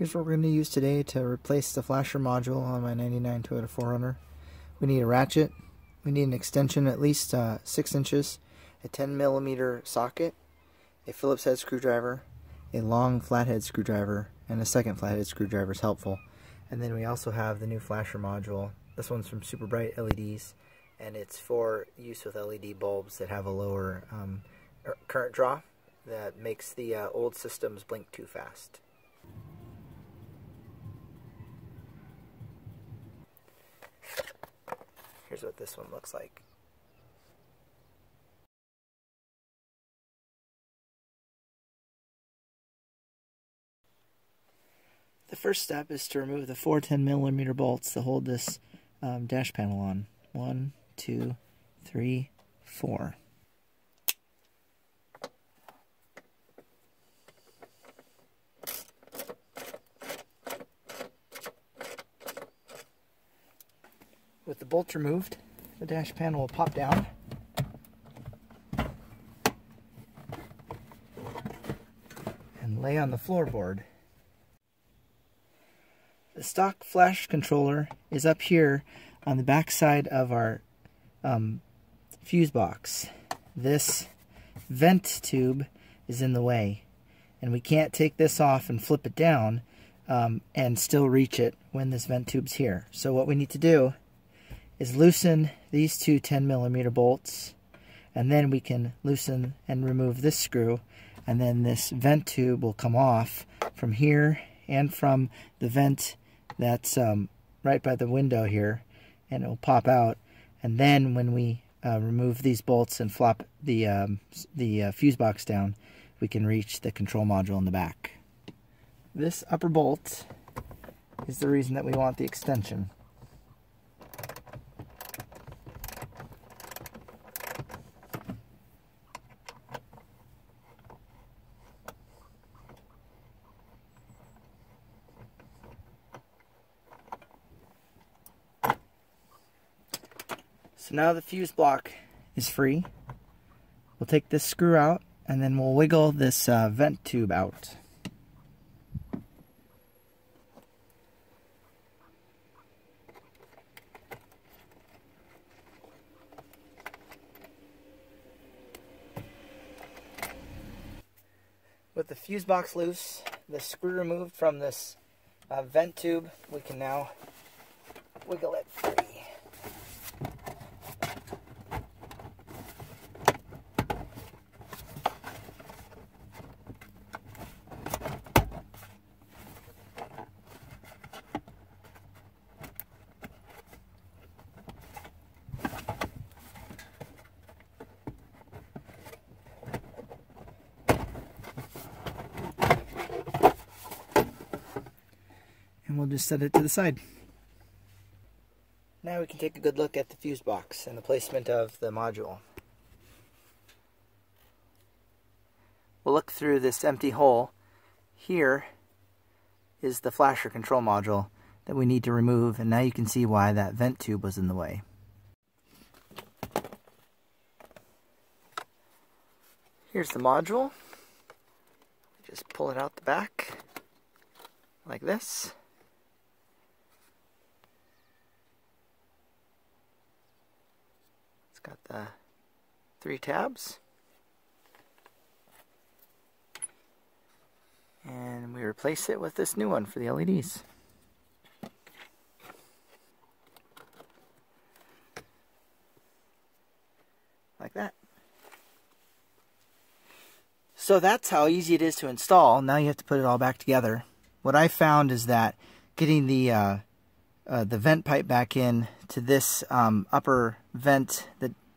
Here's what we're going to use today to replace the flasher module on my 99 Toyota 4Runner. We need a ratchet, we need an extension at least 6 inches, a 10mm socket, a Phillips head screwdriver, a long flathead screwdriver, and a second flathead screwdriver is helpful. And then we also have the new flasher module. This one's from Super Bright LEDs, and it's for use with LED bulbs that have a lower current draw that makes the old systems blink too fast. Here's what this one looks like. The first step is to remove the 4 10mm bolts to hold this dash panel on. 1, 2, 3, 4. With the bolts removed, the dash panel will pop down. And lay on the floorboard. The stock flash controller is up here on the back side of our fuse box. This vent tube is in the way, and we can't take this off and flip it down and still reach it when this vent tube's here. So what we need to do is loosen these two 10mm bolts, and then we can loosen and remove this screw, and then this vent tube will come off from here and from the vent that's right by the window here, and it will pop out. And then when we remove these bolts and flop the fuse box down, we can reach the control module in the back. This upper bolt is the reason that we want the extension. So now the fuse block is free. We'll take this screw out, and then we'll wiggle this vent tube out. With the fuse box loose, the screw removed from this vent tube, we can now wiggle it free. And we'll just set it to the side. Now we can take a good look at the fuse box and the placement of the module. We'll look through this empty hole. Here is the flasher control module that we need to remove, and now you can see why that vent tube was in the way. Here's the module. Just pull it out the back like this. Got the 3 tabs, and we replace it with this new one for the LEDs. Like that. So that's how easy it is to install. Now you have to put it all back together. What I found is that getting the vent pipe back in to this upper vent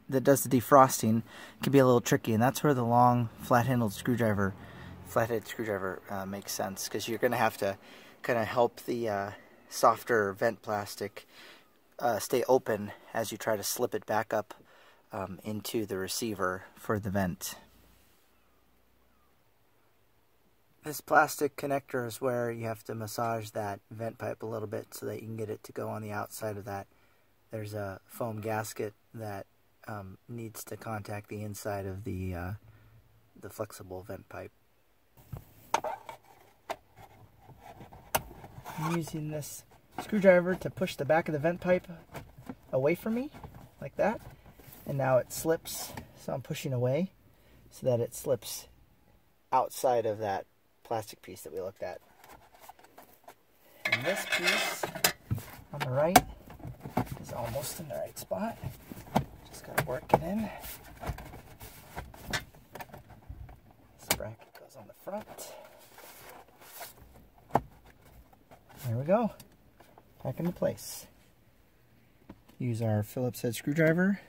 that does the defrosting can be a little tricky, and that's where the long flathead screwdriver makes sense, because you're going to have to kind of help the softer vent plastic stay open as you try to slip it back up into the receiver for the vent. This plastic connector is where you have to massage that vent pipe a little bit so that you can get it to go on the outside of that. There's a foam gasket that needs to contact the inside of the flexible vent pipe. I'm using this screwdriver to push the back of the vent pipe away from me, like that. And now it slips, so I'm pushing away so that it slips outside of that plastic piece that we looked at. And this piece on the right is almost in the right spot. Just gotta work it in. This bracket goes on the front. There we go. Back into place. Use our Phillips head screwdriver.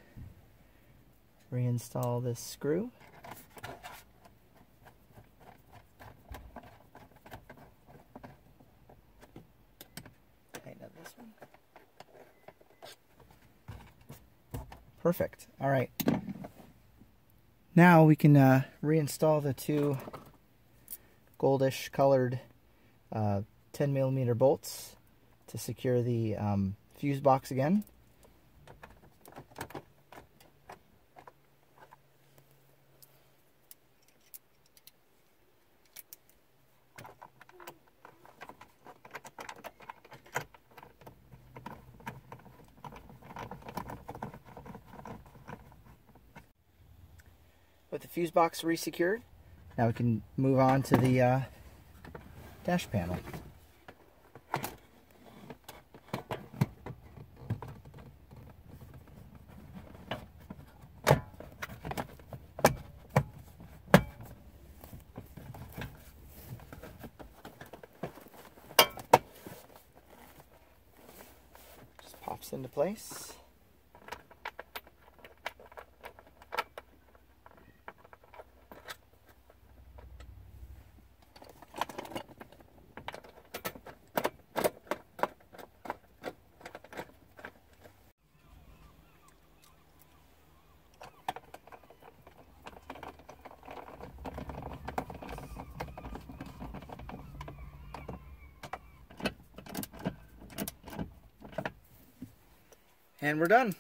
Reinstall this screw. Tighten up this one. Perfect. All right. Now we can reinstall the two goldish colored 10mm bolts to secure the fuse box again. With the fuse box resecured, now we can move on to the dash panel. Just pops into place. And we're done.